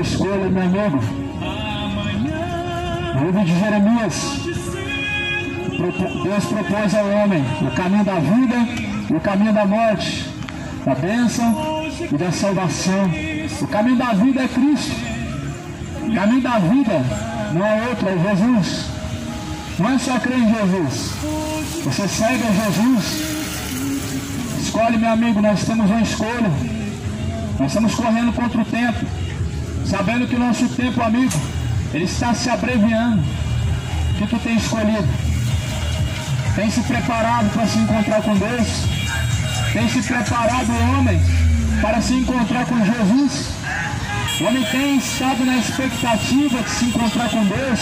Escolha, meu amigo. No livro de Jeremias, Deus propôs ao homem o caminho da vida e o caminho da morte, da bênção e da salvação. O caminho da vida é Cristo. O caminho da vida não é outro, é Jesus. Não é só crer em Jesus. Você segue a Jesus. Escolhe, meu amigo, nós temos uma escolha. Nós estamos correndo contra o tempo, sabendo que o nosso tempo, amigo, ele está se abreviando. O que tu tem escolhido? Tem se preparado para se encontrar com Deus? Tem se preparado, homem, para se encontrar com Jesus? O homem tem estado na expectativa de se encontrar com Deus?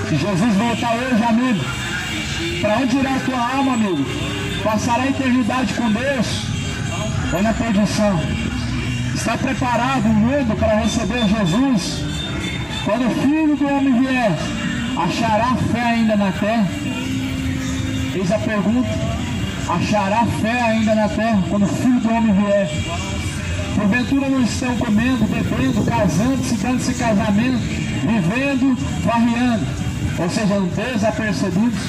Se Jesus voltar hoje, amigo, para onde irá a tua alma, amigo? Passará a eternidade com Deus ou na perdição? Está preparado o mundo para receber Jesus? Quando o Filho do Homem vier, achará fé ainda na terra? Eis a pergunta. Achará fé ainda na terra quando o Filho do Homem vier? Porventura não estão comendo, bebendo, casando-se, dando-se casamento, vivendo, varreando, ou seja, desapercebidos?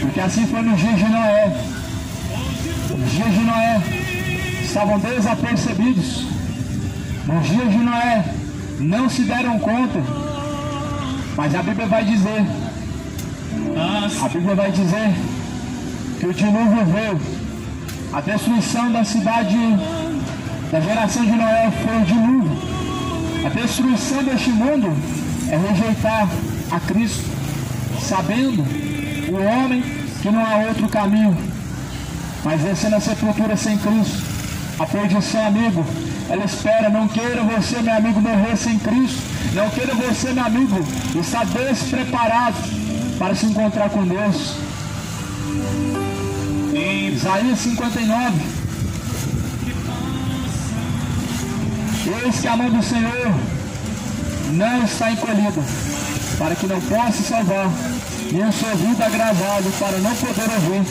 Porque assim foi no dia de Noé. Nos dias de Noé estavam desapercebidos. Nos dias de Noé não se deram conta. Mas a Bíblia vai dizer que o dilúvio veio. A destruição da cidade, da geração de Noé, foi o dilúvio. A destruição deste mundo é rejeitar a Cristo, sabendo o homem que não há outro caminho, mas descendo a sepultura sem Cristo. A perdição, amigo, ela espera. Não queira você, meu amigo, morrer sem Cristo. Não queira você, meu amigo, estar despreparado para se encontrar com Deus. Em Isaías 59, eis que a mão do Senhor não está encolhida, para que não possa salvar, nem o seu ouvido agravado para não poder ouvir,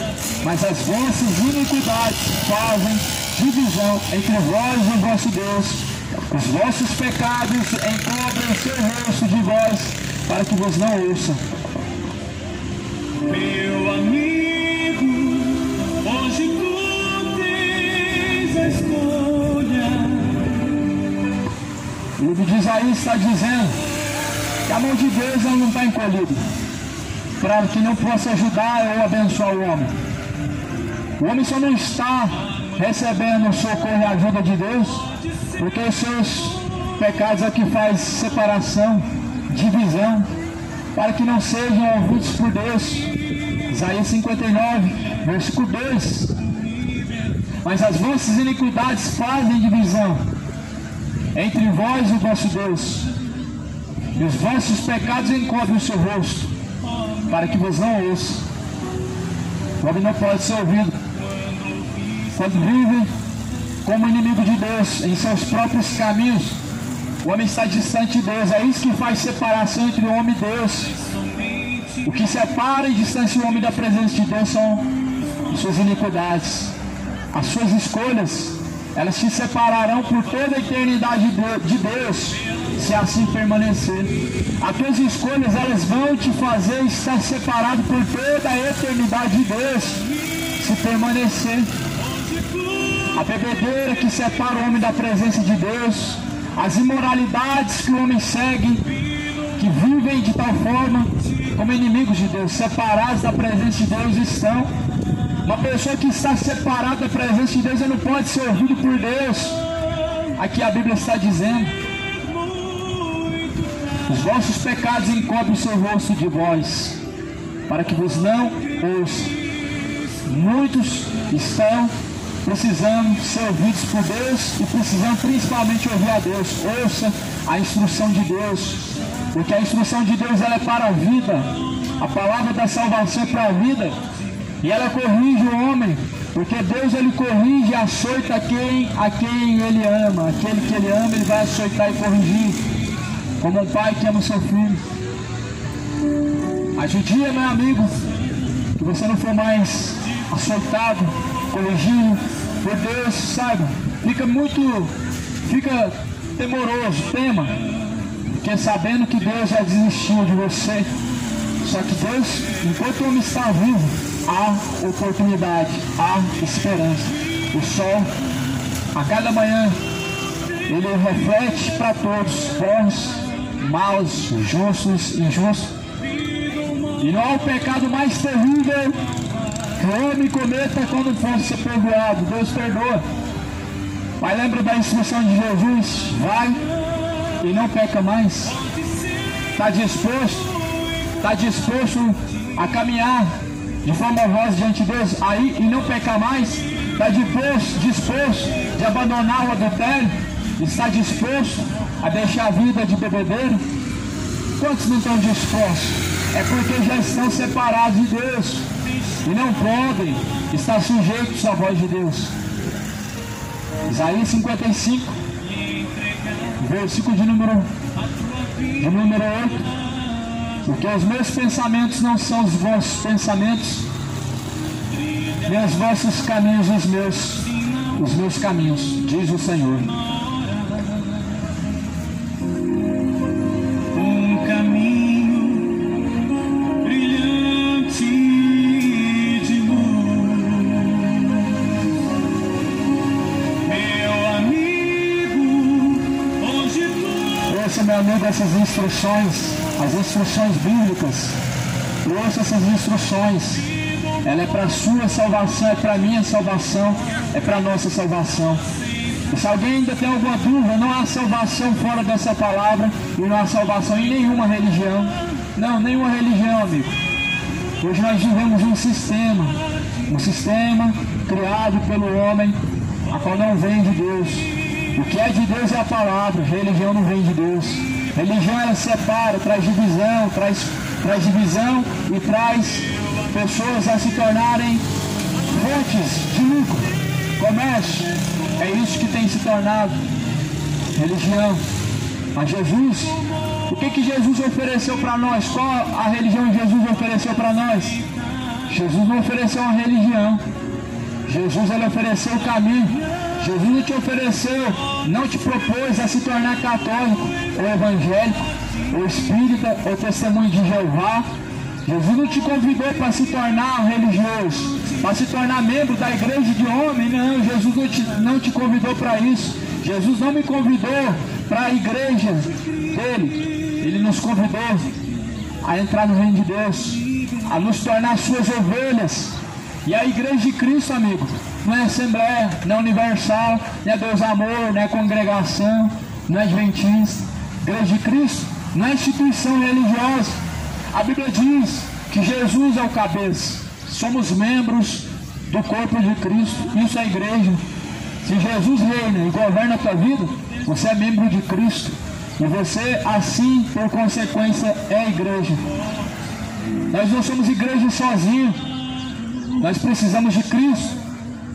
mas as vossas iniquidades fazem divisão entre vós e o vosso Deus. Os vossos pecados encobrem o seu rosto de vós, para que vos não ouçam. Meu amigo, hoje tu tens a escolha. O livro de Isaías está dizendo que a mão de Deus não está encolhida, para que não possa ajudar ou abençoar o homem. O homem só não está recebendo o socorro e a ajuda de Deus porque os seus pecados é que faz separação, divisão, para que não sejam ouvidos por Deus. Isaías 59, versículo 2. Mas as vossas iniquidades fazem divisão entre vós e o vosso Deus, e os vossos pecados encobrem o seu rosto, para que vos não ouça. O homem não pode ser ouvido quando vive como inimigo de Deus, em seus próprios caminhos, O homem está distante de Deus. É isso que faz separação entre o homem e Deus. O que separa e distancia o homem da presença de Deus são suas iniquidades. As suas escolhas, elas te separarão por toda a eternidade de Deus, se assim permanecer. As tuas escolhas, elas vão te fazer estar separado por toda a eternidade de Deus, se permanecer. A bebedeira que separa o homem da presença de Deus, as imoralidades que o homem segue, que vivem de tal forma como inimigos de Deus, separados da presença de Deus estão. Uma pessoa que está separada da presença de Deus, ele não pode ser ouvido por Deus. Aqui a Bíblia está dizendo: os vossos pecados encobrem o seu rosto de vós, para que vos não ouçam. Muitos estão precisando ser ouvidos por Deus e precisando principalmente ouvir a Deus. Ouça a instrução de Deus, porque a instrução de Deus, ela é para a vida. A palavra da salvação é para a vida, e ela corrige o homem, porque Deus, ele corrige e açoita a quem ele ama. Aquele que ele ama, ele vai açoitar e corrigir, como um pai que ama o seu filho. Mas o dia, meu amigo, que você não for mais açoitado, corrigido por Deus, saiba, fica temoroso, tema, porque sabendo que Deus já desistiu de você. Só que Deus, enquanto o homem está vivo, há oportunidade, há esperança. O sol, a cada manhã, ele reflete para todos, bons, maus, justos, injustos. E não há o pecado mais terrível que o homem cometa quando for ser perdoado. Deus perdoa. Mas lembra da instrução de Jesus? Vai e não peca mais. Está disposto a caminhar de forma honrosa diante de Deus aí e não pecar mais? Está disposto de abandonar o adultério? Está disposto a deixar a vida de bebedeiro? Quantos não estão dispostos? É porque já estão separados de Deus e não podem estar sujeitos à voz de Deus. Isaías 55, versículo de número 8. Porque os meus pensamentos não são os vossos pensamentos, nem os vossos caminhos os meus caminhos, diz o Senhor. Um caminho brilhante de luz, meu amigo, onde tu... Ouça, meu amigo, essas instruções, as instruções bíblicas. Ouça essas instruções. Ela é para a sua salvação, é para a minha salvação, é para a nossa salvação. E se alguém ainda tem alguma dúvida, não há salvação fora dessa palavra, e não há salvação em nenhuma religião. Não, nenhuma religião, amigo. Hoje nós vivemos um sistema criado pelo homem, a qual não vem de Deus. O que é de Deus é a palavra, religião não vem de Deus. Religião, ela separa, traz divisão e traz pessoas a se tornarem fontes de lucro, comércio. É isso que tem se tornado religião. Mas Jesus, o que Jesus ofereceu para nós? Qual a religião que Jesus ofereceu para nós? Jesus não ofereceu uma religião. Jesus, ele ofereceu o caminho. Jesus não te ofereceu, não te propôs a se tornar católico, ou evangélico, ou espírita, ou testemunho de Jeová. Jesus não te convidou para se tornar religioso, para se tornar membro da igreja de homem. Não, Jesus não te convidou para isso. Jesus não me convidou para a igreja dele. Ele nos convidou a entrar no reino de Deus, a nos tornar suas ovelhas. E a igreja de Cristo, amigo, não é Assembleia, não é Universal, não é Deus Amor, não é congregação, não é Adventista. Igreja de Cristo não é instituição religiosa. A Bíblia diz que Jesus é o cabeça. Somos membros do corpo de Cristo. Isso é a igreja. Se Jesus reina e governa a tua vida, você é membro de Cristo. E você, assim, por consequência, é a igreja. Nós não somos igreja sozinhos. Nós precisamos de Cristo.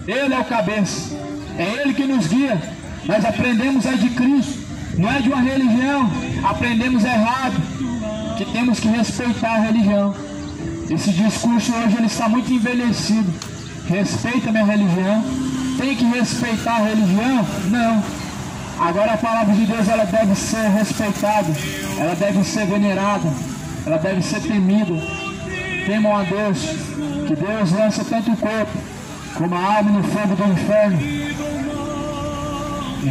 Ele é o cabeça. É Ele que nos guia. Nós aprendemos a de Cristo. Não é de uma religião, aprendemos errado, que temos que respeitar a religião. Esse discurso hoje ele está muito envelhecido. Respeita a minha religião. Tem que respeitar a religião? Não. Agora a palavra de Deus ela deve ser respeitada, ela deve ser venerada, ela deve ser temida. Temam a Deus, que Deus lança tanto o corpo como a alma no fogo do inferno.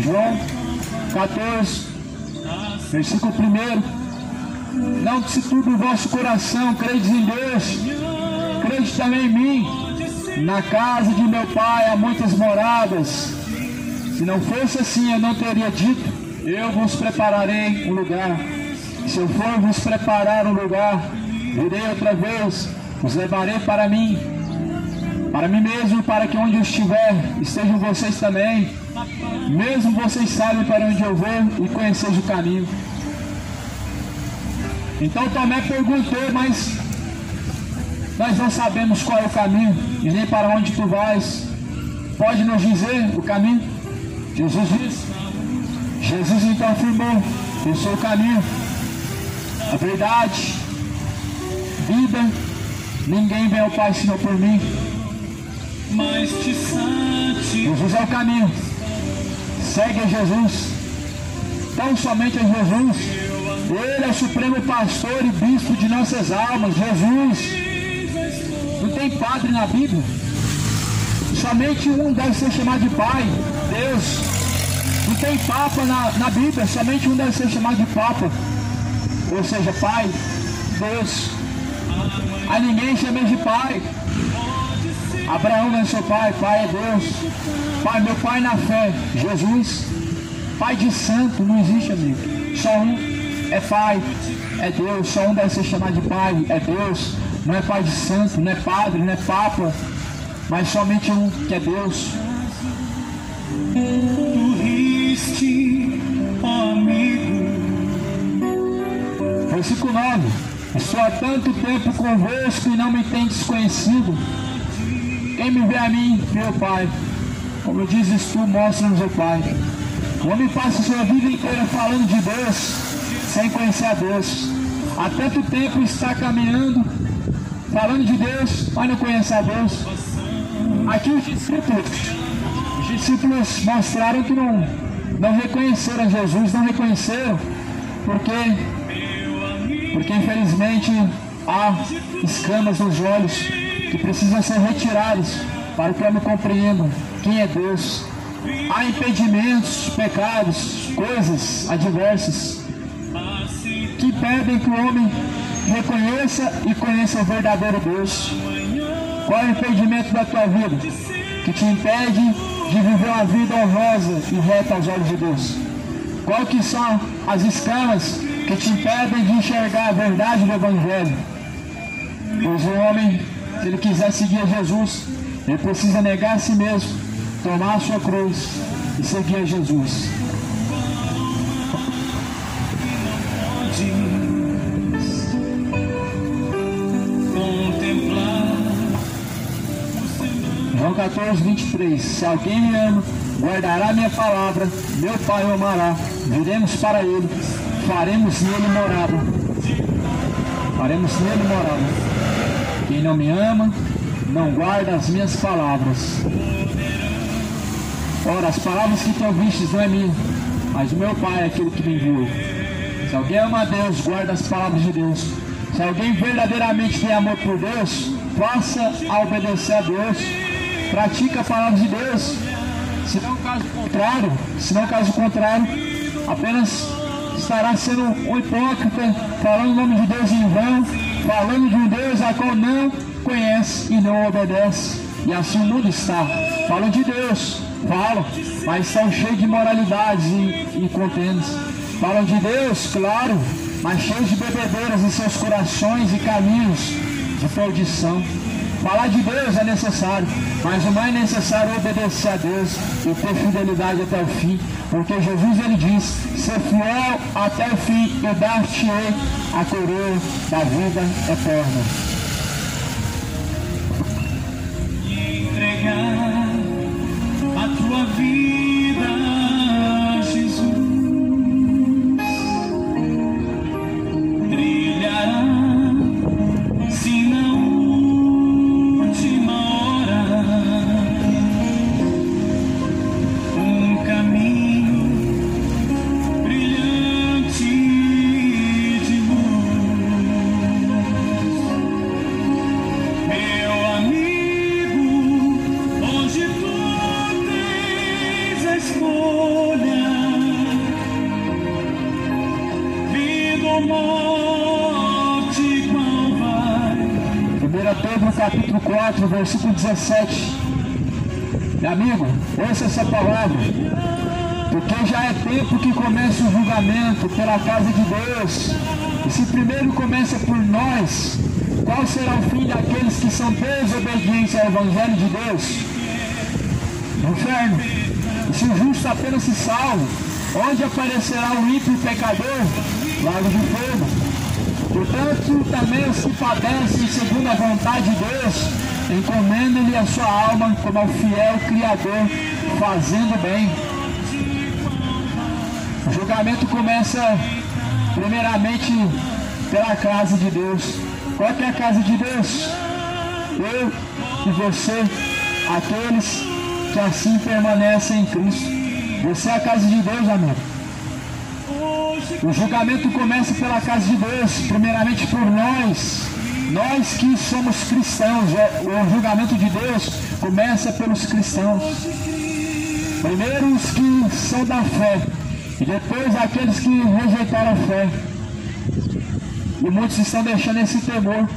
João 14, versículo 1. Não se turbe o vosso coração, credes em Deus, crede também em mim. Na casa de meu pai há muitas moradas. Se não fosse assim, eu não teria dito, eu vos prepararei um lugar. Se eu for vos preparar um lugar, virei outra vez, os levarei para mim mesmo, para que onde eu estiver, estejam vocês também. Mesmo vocês sabem para onde eu vou e conheceis o caminho. Então Tomé perguntou, mas nós não sabemos qual é o caminho, e nem para onde tu vais. Pode nos dizer o caminho? Jesus disse. Jesus então afirmou: eu sou o caminho, a verdade, vida. Ninguém vem ao Pai senão por mim. Mas te Jesus é o caminho. Segue a Jesus. Tão somente a Jesus. Ele é o supremo pastor e bispo de nossas almas. Jesus. Não tem padre na Bíblia. Somente um deve ser chamado de Pai, Deus. Não tem Papa na Bíblia, somente um deve ser chamado de Papa, ou seja, Pai, Deus. A ninguém chama de Pai. Abraão não é seu pai, Pai é Deus. Pai, meu Pai na fé, Jesus. Pai de santo, não existe, amigo. Só um é Pai, é Deus. Só um deve ser chamado de Pai, é Deus. Não é Pai de santo, não é Padre, não é Papa, mas somente um, que é Deus. Tu riste, ó amigo. Versículo 9. Estou há tanto tempo convosco e não me tendes conhecido. Quem me vê a mim, meu Pai. Como dizes tu, mostra-nos o Pai. O homem passa a sua vida inteira falando de Deus, sem conhecer a Deus. Há tanto tempo está caminhando, falando de Deus, mas não conhece a Deus. Aqui os discípulos mostraram que não reconheceram Jesus, não reconheceram, porque infelizmente há escamas nos olhos que precisam ser retiradas para que o homem compreenda quem é Deus. Há impedimentos, pecados, coisas adversas que impedem que o homem reconheça e conheça o verdadeiro Deus. Qual é o impedimento da tua vida que te impede de viver uma vida honrosa e reta aos olhos de Deus? Qual que são as escamas que te impedem de enxergar a verdade do Evangelho? Pois o homem, se ele quiser seguir a Jesus, ele precisa negar a si mesmo, tomar a sua cruz e seguir a Jesus. João 14, 23. Se alguém me ama, guardará minha palavra, meu Pai o amará, viremos para ele, faremos nele morada. Faremos nele morada. Quem não me ama, não guarda as minhas palavras. Ora, as palavras que tu ouvistes não é minha, mas o meu Pai é aquele que me enviou. Se alguém ama a Deus, guarda as palavras de Deus. Se alguém verdadeiramente tem amor por Deus, faça a obedecer a Deus. Pratica a palavra de Deus. Se não caso contrário, apenas estará sendo um hipócrita, falando o nome de Deus em vão, falando de um Deus a qual não conhece e não obedece. E assim o mundo está. Falam de Deus, falam, mas estão cheios de imoralidades e contendas. Falam de Deus, claro, mas cheios de bebedeiras em seus corações e caminhos de perdição. Falar de Deus é necessário, mas o mais necessário é obedecer a Deus e ter fidelidade até o fim, porque Jesus ele diz: ser fiel até o fim e dar-te-ei a coroa da vida eterna. E entregar a tua vida a Jesus. morte qual vai. 1 Pedro capítulo 4, versículo 17. Meu amigo, ouça essa palavra. Porque já é tempo que começa o julgamento pela casa de Deus. E se primeiro começa por nós, qual será o fim daqueles que são desobedientes ao Evangelho de Deus? Inferno. E se o justo apenas se salva, onde aparecerá o ímpio e pecador? Lago de fogo. Portanto, também os que padecem segundo a vontade de Deus, encomendem-lhe a sua alma como ao fiel Criador, fazendo bem. O julgamento começa primeiramente pela casa de Deus. Qual que é a casa de Deus? Eu e você, aqueles que assim permanecem em Cristo. Você é a casa de Deus, amigo. O julgamento começa pela casa de Deus, primeiramente por nós que somos cristãos. O julgamento de Deus começa pelos cristãos. Primeiro os que são da fé, e depois aqueles que rejeitaram a fé. E muitos estão deixando esse temor,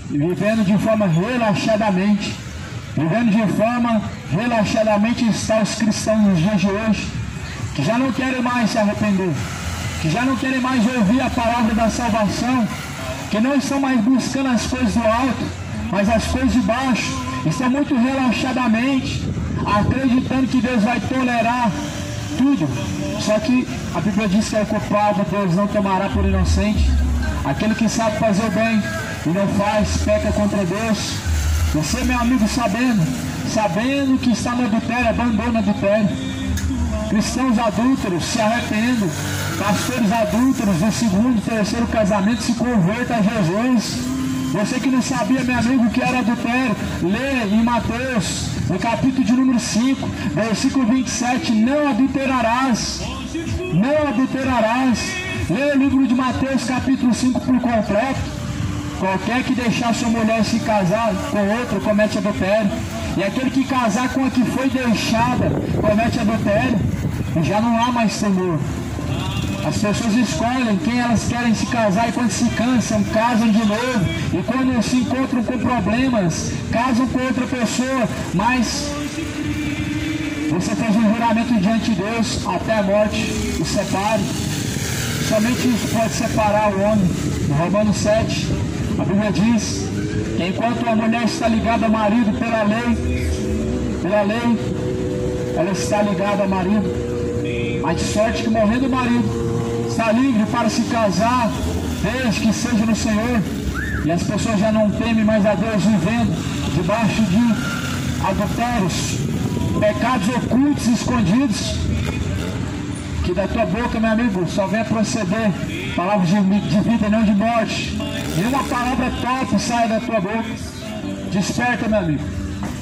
vivendo de forma relaxadamente. Vivendo de forma relaxadamente estão os cristãos nos dias de hoje, que já não querem mais se arrepender, que já não querem mais ouvir a palavra da salvação, que não estão mais buscando as coisas do alto, mas as coisas de baixo. Estão muito relaxadamente, acreditando que Deus vai tolerar tudo. Só que a Bíblia diz que é o culpado, Deus não tomará por inocente. Aquele que sabe fazer o bem e não faz, peca contra Deus. Você, meu amigo, sabendo que está no adultério, abandona o adultério. Cristãos adúlteros, se arrependam. Pastores adúlteros do segundo e terceiro casamento, se convertam a Jesus. Você que não sabia, meu amigo, que era adultério, lê em Mateus, no capítulo de número 5, versículo 27, não adulterarás. Não adulterarás. Lê o livro de Mateus, capítulo 5 por completo. Qualquer que deixar sua mulher se casar com outra comete adultério. E aquele que casar com a que foi deixada comete adultério. E já não há mais temor. As pessoas escolhem quem elas querem se casar, e quando se cansam, casam de novo. E quando se encontram com problemas, casam com outra pessoa. Mas você fez um juramento diante de Deus, até a morte o separe. Somente isso pode separar o homem. No Romanos 7, a Bíblia diz que enquanto a mulher está ligada ao marido pela lei, ela está ligada ao marido. Mas de sorte que, morrendo o marido, está livre para se casar, desde que seja no Senhor. E as pessoas já não temem mais a Deus, vivendo debaixo de adultérios, pecados ocultos e escondidos. Que da tua boca, meu amigo, só venha proceder palavras de vida e não de morte. Nenhuma palavra torpe sai da tua boca. Desperta, meu amigo.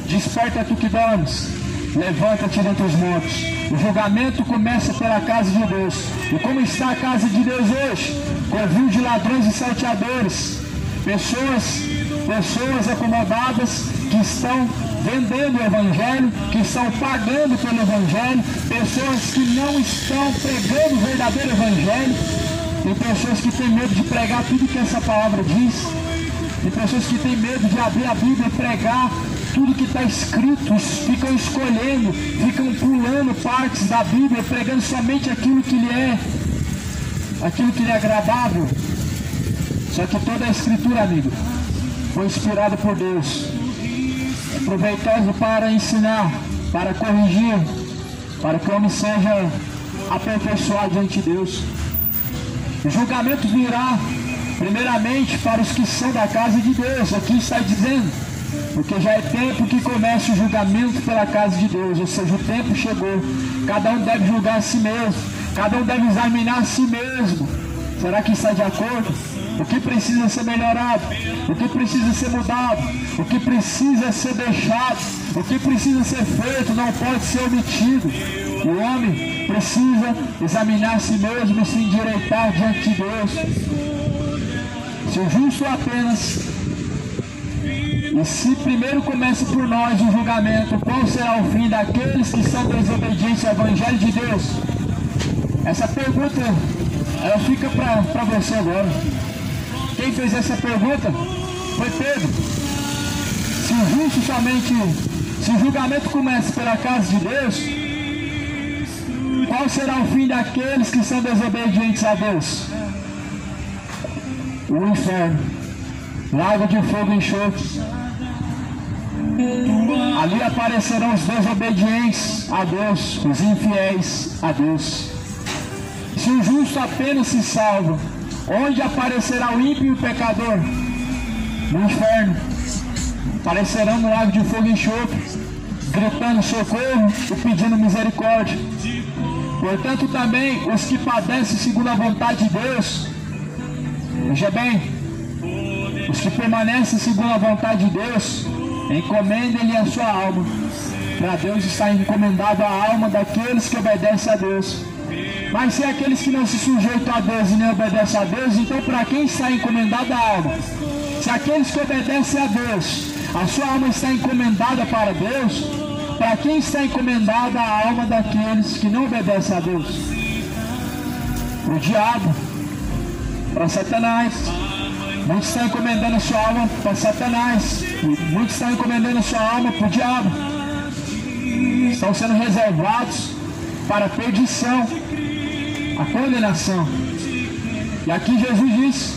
Desperta, tu que dormes. Levanta-te dentre os mortos. O julgamento começa pela casa de Deus. E como está a casa de Deus hoje? Covil de ladrões e salteadores. Pessoas acomodadas que estão vendendo o Evangelho, que estão pagando pelo Evangelho, pessoas que não estão pregando o verdadeiro Evangelho. Tem pessoas que têm medo de pregar tudo que essa palavra diz. Tem pessoas que têm medo de abrir a Bíblia e pregar tudo que está escrito. Ficam escolhendo, ficam pulando partes da Bíblia, pregando somente aquilo que lhe é agradável. Só que toda a Escritura, amigo, foi inspirada por Deus. É proveitosa para ensinar, para corrigir, para que o homem seja aperfeiçoado diante de Deus. O julgamento virá primeiramente para os que são da casa de Deus. Aqui está dizendo, porque já é tempo que comece o julgamento pela casa de Deus. Ou seja, o tempo chegou. Cada um deve julgar a si mesmo. Cada um deve examinar a si mesmo. Será que está de acordo? O que precisa ser melhorado? O que precisa ser mudado? O que precisa ser deixado? O que precisa ser feito não pode ser omitido. O homem precisa examinar a si mesmo e se endireitar diante de Deus. Se o justo apenas, e se primeiro começa por nós o julgamento, qual será o fim daqueles que são desobedientes ao Evangelho de Deus? Essa pergunta ela fica para você agora. Quem fez essa pergunta foi Pedro. Se o justo somente, se o julgamento começa pela casa de Deus, qual será o fim daqueles que são desobedientes a Deus? O inferno, lago de fogo e enxofre. Ali aparecerão os desobedientes a Deus, os infiéis a Deus. Se o justo apenas se salva, onde aparecerá o ímpio e o pecador? No inferno. Aparecerão no lago de fogo e enxofre, gritando socorro e pedindo misericórdia. Portanto, também os que padecem segundo a vontade de Deus, veja bem, os que permanecem segundo a vontade de Deus, encomendem-lhe a sua alma. Para Deus está encomendado a alma daqueles que obedecem a Deus. Mas se aqueles que não se sujeitam a Deus e nem obedecem a Deus, então para quem está encomendada a alma? Se aqueles que obedecem a Deus, a sua alma está encomendada para Deus, para quem está encomendada a alma daqueles que não obedecem a Deus? O diabo, para Satanás. Muitos estão encomendando a sua alma para Satanás, muitos estão encomendando a sua alma para o diabo. Estão sendo reservados para a perdição, a condenação. E aqui Jesus diz: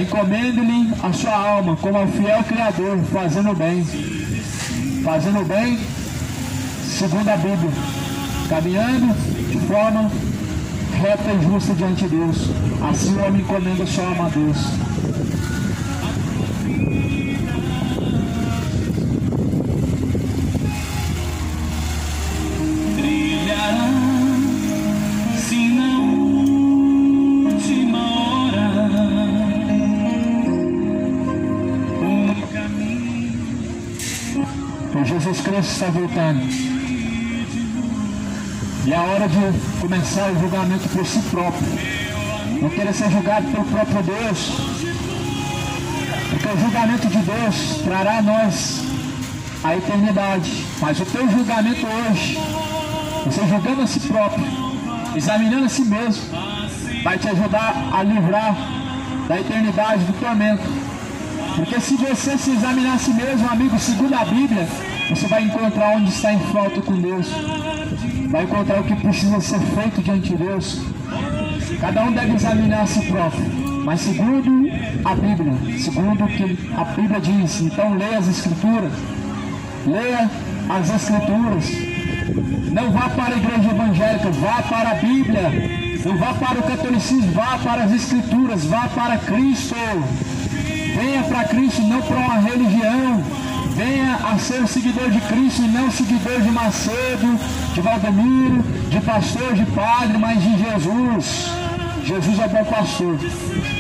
encomende-lhe a sua alma como ao fiel Criador, fazendo o bem segundo a Bíblia, caminhando de forma reta e justa diante de Deus. Assim o homem encomenda a sua alma a Deus. Brilhará, se na última hora, um caminho. Pois Jesus Cristo está voltando. E é a hora de começar o julgamento por si próprio. Não querer ser julgado pelo próprio Deus. Porque o julgamento de Deus trará a nós a eternidade. Mas o teu julgamento hoje, você julgando a si próprio, examinando a si mesmo, vai te ajudar a livrar da eternidade, do tormento. Porque se você se examinar a si mesmo, amigo, segundo a Bíblia, você vai encontrar onde está em falta com Deus. Vai encontrar o que precisa ser feito diante de Deus. Cada um deve examinar a si próprio, mas segundo a Bíblia, segundo o que a Bíblia diz. Então leia as Escrituras, leia as Escrituras. Não vá para a igreja evangélica, vá para a Bíblia. Não vá para o catolicismo, vá para as Escrituras, vá para Cristo. Venha para Cristo, não para uma religião. Venha a ser um seguidor de Cristo e não seguidor de Macedo, de Valdemiro, de pastor, de padre, mas de Jesus. Jesus é bom pastor.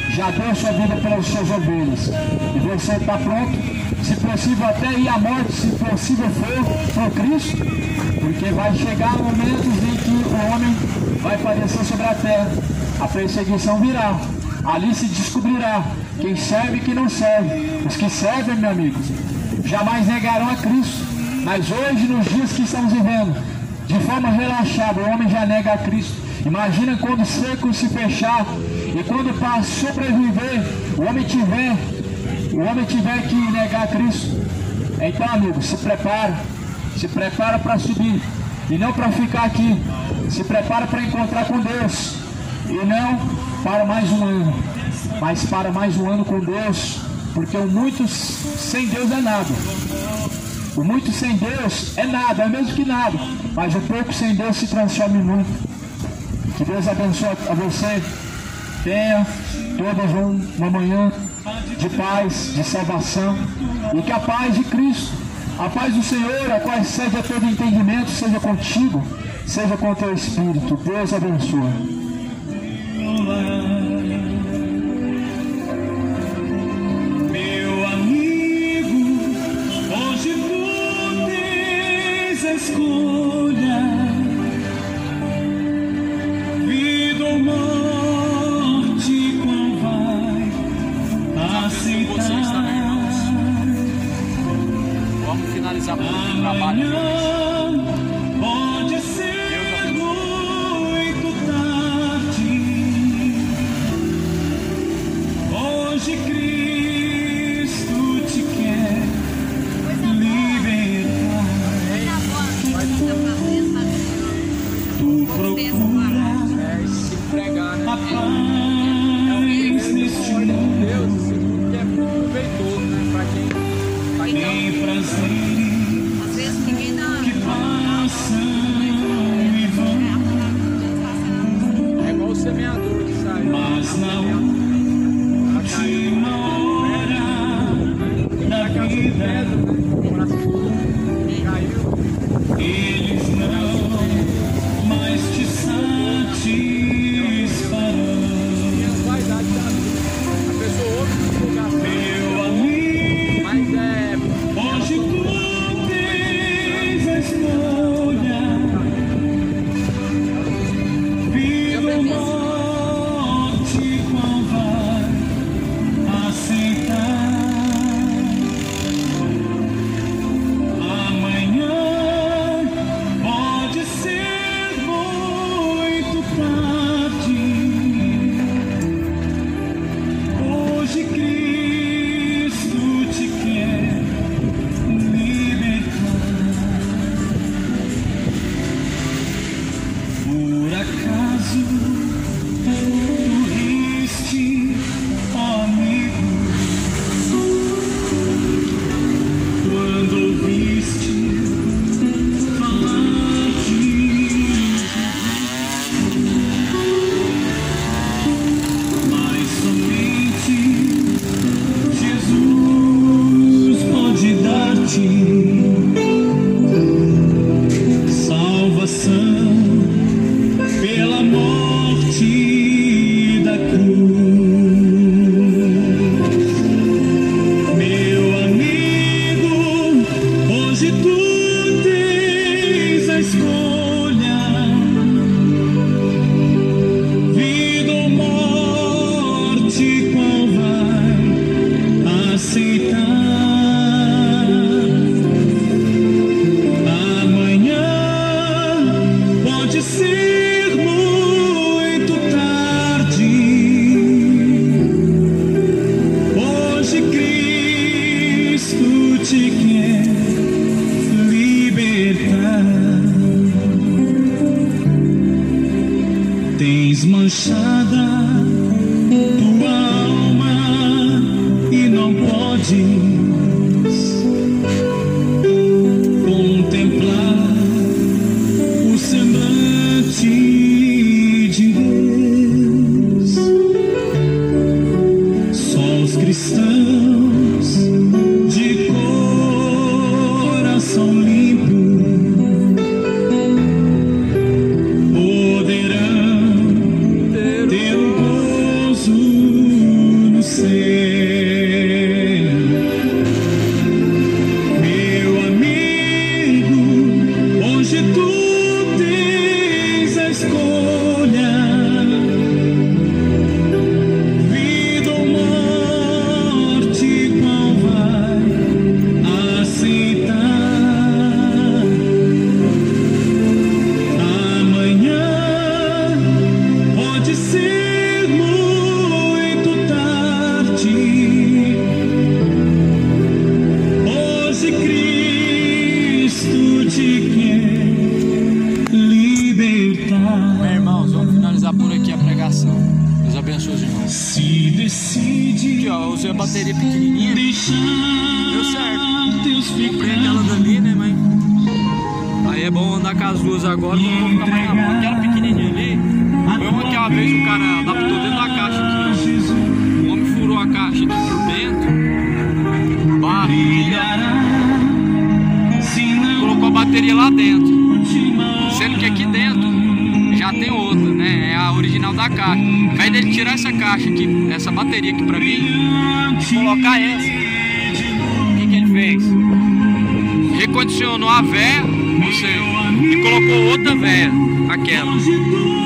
Já deu sua vida pelas suas ovelhas. E você está pronto, se possível até ir à morte, se possível for, por Cristo. Porque vai chegar momentos em que o homem vai padecer sobre a terra. A perseguição virá. Ali se descobrirá quem serve e quem não serve. Os que servem, meu amigo, jamais negarão a Cristo. Mas hoje, nos dias que estamos vivendo, de forma relaxada, o homem já nega a Cristo. Imagina quando o cerco se fechar e quando para sobreviver o homem tiver que negar a Cristo. Então, amigo, se prepara para subir e não para ficar aqui. Se prepara para encontrar com Deus e não para mais um ano, mas para mais um ano com Deus. Porque o muito sem Deus é nada. O muito sem Deus é nada, é mesmo que nada. Mas o pouco sem Deus se transforma em muito. Que Deus abençoe a você. Tenha todas uma manhã de paz, de salvação. E que a paz de Cristo, a paz do Senhor, a qual excede a todo entendimento, seja contigo, seja com o teu espírito. Deus abençoe. Escolha, vida ou morte, qual vai aceitar? Vamos finalizar o trabalho. Pode ser muito tarde. Às vezes ninguém dá. É igual o semeador que sai. Mas na última hora da vida, eles não mais te satisfarão. Vaidade da vida. A pessoa ouve o lugar, Meu amigo, mas é. hoje tu tens a escolha. Vida ou morte, qual vai aceitar? Amanhã pode ser muito tarde. Hoje Cristo te quer libertar. Por acaso tu riste, ó amigo, quando ouviste falar de mas somente Jesus pode dar-te salvação pela morte da cruz. Meu amigo, hoje tu tens a escolha. Vida ou morte, qual vai aceitar? Amanhã pode ser muito tarde. Hoje Cristo te quer libertar. Tens manchada tua alma e não podes contemplar o semblante de Deus. Só os cristãos de coração limpo poderão ter o gozo no céu. Meu amigo, hoje tu tens a escolha. Vida ou morte, qual vai aceitar? Amanhã pode ser muito tarde. Hoje Cristo te quer libertar. Irmãos, vamos finalizar por aqui a pregação. Deus abençoe os irmãos. Se decide Aqui, ó, eu usei a bateria pequenininha. deixar Deu certo. teus Comprei aquela dali, né, mãe? Aí é bom andar com as duas agora, não vou ficar mais na mão. Aquela pequenininha ali, foi uma que uma vez o cara adaptou dentro da caixa aqui, ó. O homem furou a caixa aqui por dentro, barro, colocou a bateria lá dentro, sendo que aqui dentro já tem outra, né? É a original da caixa. Ao invés dele tirar essa caixa aqui, essa bateria aqui pra mim, e colocar essa, o que ele fez? Recondicionou a véia, ou seja, e colocou outra véia, aquela.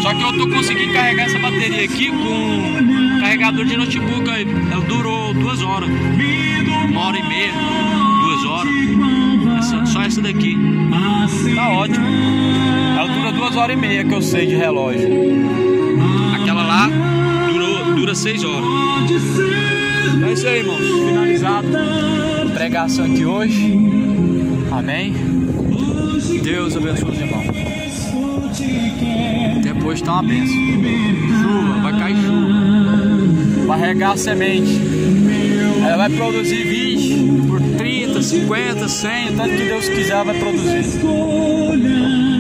Só que eu tô conseguindo carregar essa bateria aqui com carregador de notebook aí. Ela durou 2 horas, 1h30, 2 horas. Só essa daqui. Tá ótimo. Ela dura 2h30 que eu sei de relógio. Aquela lá dura 6 horas. É isso aí, irmãos. Finalizado a pregação aqui hoje. Amém. Deus abençoe os irmãos. Depois tá uma bênção. Chuva, vai cair chuva. Vai regar a semente. Ela vai produzir 20 por 30, 50, 100, tanto que Deus quiser vai produzir. escolha